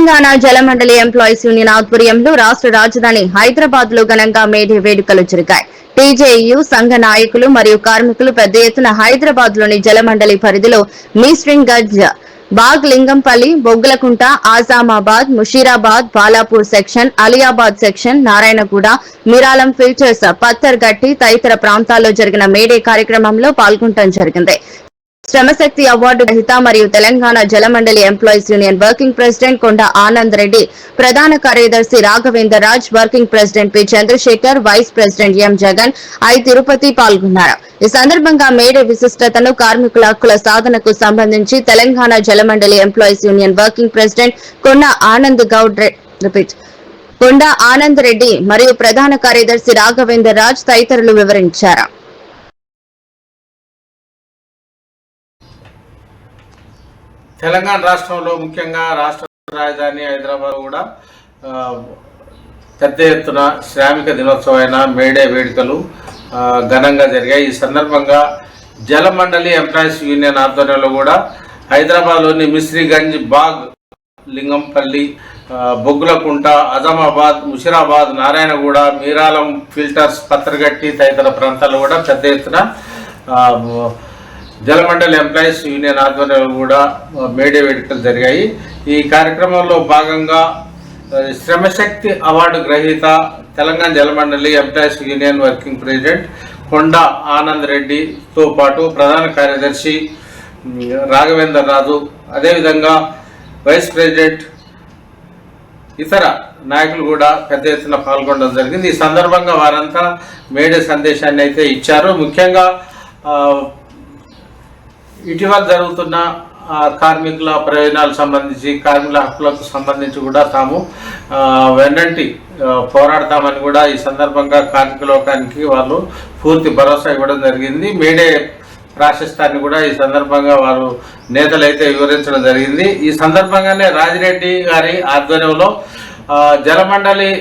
Telangana Jalamandali employees union ఆధ్వర్యంలో రాష్ట్ర రాజధాని హైదరాబాద్ లో ఘనంగా మేడే వేడుకలు జరిగాయి. టీజేయు సంఘ నాయకులు మరియు కార్మికులు పెద్ద ఎత్తున హైదరాబాద్ లోని జలమండలి పరిధిలో మీస్ట్రింగంజ్, Bagh Lingampally, Boggulakunta, Azamabad, Musheerabad, Balapur section, Aliabad section, Narayanaguda, Miralam filters, Patthar Gatti తదితర ప్రాంతాల్లో జరిగిన మేడే కార్యక్రమంలో పాల్గొనడం జరిగింది. శ్రమశక్తి అవార్డు గ్రహీత మరియు Telangana Jalamandali employees union working president Konda Anand Reddy, ప్రధాన కార్యదర్శి Raghavender Raj, working president P Chandrashekar, vice president M Jagan, I Tirupati పాల్గొన్నారు. ఈ సందర్భంగా మేడే విశిష్టతను, కార్మికుల హక్కుల సాధనకు సంబంధించి Telangana Jalamandali employees union working president Konda Anand Reddy మరియు ప్రధాన కార్యదర్శి రాఘవేందర్ రాజ్ తదితరులు వివరించారు. తెలంగాణ రాష్ట్రంలో ముఖ్యంగా రాష్ట్ర రాజధాని హైదరాబాద్ కూడా పెద్ద ఎత్తున శ్రామిక దినోత్సవమైన మేడే వేడుకలు ఘనంగా జరిగాయి. ఈ సందర్భంగా జలమండలి ఎంప్లాయీస్ యూనియన్ ఆధ్వర్యంలో కూడా హైదరాబాద్లోని మిస్రిగంజ్, బాగ్ లింగంపల్లి, బొగ్గులకుంట, అజామాబాద్, ముషీరాబాద్, నారాయణగూడ, మీరాలం ఫిల్టర్స్, పత్రగట్టి తదితర ప్రాంతాల్లో కూడా పెద్ద ఎత్తున జలమండలి ఎంప్లాయీస్ యూనియన్ ఆధ్వర్యంలో కూడా మేడే వేడుకలు జరిగాయి. ఈ కార్యక్రమంలో భాగంగా శ్రమశక్తి అవార్డు గ్రహీత Telangana Jalamandali employees union working president Konda Anand రెడ్డితో పాటు ప్రధాన కార్యదర్శి రాఘవేందర్ రాజు, అదేవిధంగా వైస్ ప్రెసిడెంట్ ఇతర నాయకులు కూడా పెద్ద ఎత్తున పాల్గొనడం జరిగింది. ఈ సందర్భంగా వారంతా మేడే సందేశాన్ని అయితే ఇచ్చారు. ముఖ్యంగా ఇటీవల జరుగుతున్న కార్మికుల ప్రయోజనాలకు సంబంధించి, కార్మికుల హక్కులకు సంబంధించి కూడా తాము వెన్నంటి పోరాడతామని కూడా ఈ సందర్భంగా కార్మిక లోకానికి వాళ్ళు పూర్తి భరోసా ఇవ్వడం జరిగింది. మేడే ప్రాశస్తాన్ని కూడా ఈ సందర్భంగా వారు నేతలైతే వివరించడం జరిగింది. ఈ సందర్భంగానే రాజిరెడ్డి గారి ఆధ్వర్యంలో జలమండలి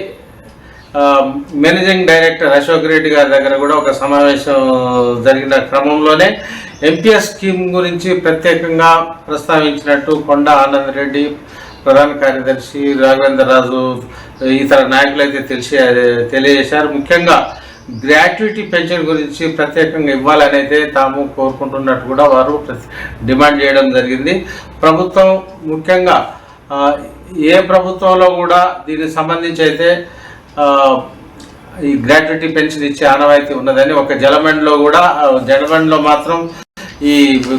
మేనేజింగ్ డైరెక్టర్ అశోక్ రెడ్డి గారి దగ్గర కూడా ఒక సమావేశం జరిగిన క్రమంలోనే ఎంపీఎస్ స్కీమ్ గురించి ప్రత్యేకంగా ప్రస్తావించినట్టు కొండ ఆనంద్ రెడ్డి, ప్రధాన కార్యదర్శి రాఘవేందర్ రాజు ఇతర నాయకులు అయితే తెలియజేశారు. ముఖ్యంగా గ్రాట్యుటీ పెన్షన్ గురించి ప్రత్యేకంగా ఇవ్వాలని అయితే తాము కోరుకుంటున్నట్టు కూడా వారు డిమాండ్ చేయడం జరిగింది. ప్రభుత్వం ముఖ్యంగా ఏ ప్రభుత్వంలో కూడా దీనికి సంబంధించి అయితే ఈ గ్రాట్యుటీ పెన్షన్ ఇచ్చే ఆనవాయితీ ఉన్నదని, ఒక జలమండలో మాత్రం ఈ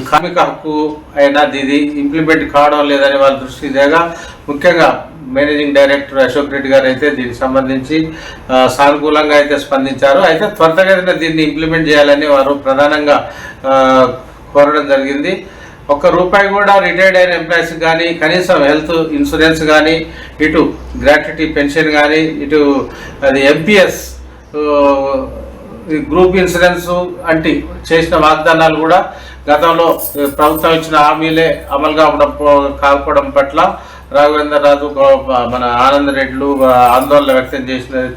కార్మిక హక్కు అయినా ఇది ఇంప్లిమెంట్ కావడం లేదని వాళ్ళ దృష్టి దేగా ముఖ్యంగా మేనేజింగ్ డైరెక్టర్ అశోక్ రెడ్డి గారు అయితే దీనికి సంబంధించి సానుకూలంగా అయితే స్పందించారు. అయితే త్వరితగతిన దీన్ని ఇంప్లిమెంట్ చేయాలని వారు ప్రధానంగా కోరడం జరిగింది. ₹1 కూడా రిటైర్డ్ అయిన ఎంప్లాయీస్ కానీ, కనీసం హెల్త్ ఇన్సూరెన్స్ కానీ, ఇటు గ్రాట్యుటీ పెన్షన్ కానీ, ఇటు అది ఎంపీఎస్ గ్రూప్ ఇన్సూరెన్స్ అంటే చేసిన వాగ్దానాలు కూడా గతంలో ప్రభుత్వం ఇచ్చిన హామీలే అమలు కాకపోవడం పట్ల రాఘవేందర్ రాజు, మన ఆనంద్ రెడ్డిలు ఆందోళన వ్యక్తం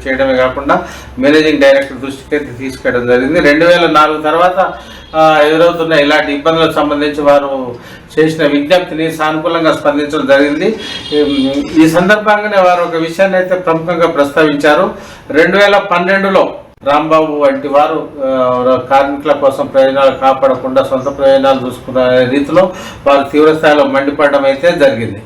చేయడమే కాకుండా మేనేజింగ్ డైరెక్టర్ దృష్టికి తీసుకెళ్ళడం జరిగింది. 2004 తర్వాత ఎదురవుతున్న ఇలాంటి ఇబ్బందులకు సంబంధించి వారు చేసిన విజ్ఞప్తిని సానుకూలంగా స్పందించడం జరిగింది. ఈ సందర్భంగానే వారు ఒక విషయాన్ని అయితే ప్రముఖంగా ప్రస్తావించారు. 2012లో రాంబాబు వంటి వారు కార్మికుల కోసం ప్రయోజనాలు కాపాడకుండా సొంత ప్రయోజనాలు చూసుకున్న రీతిలో వారు తీవ్రస్థాయిలో మండిపడడం అయితే జరిగింది.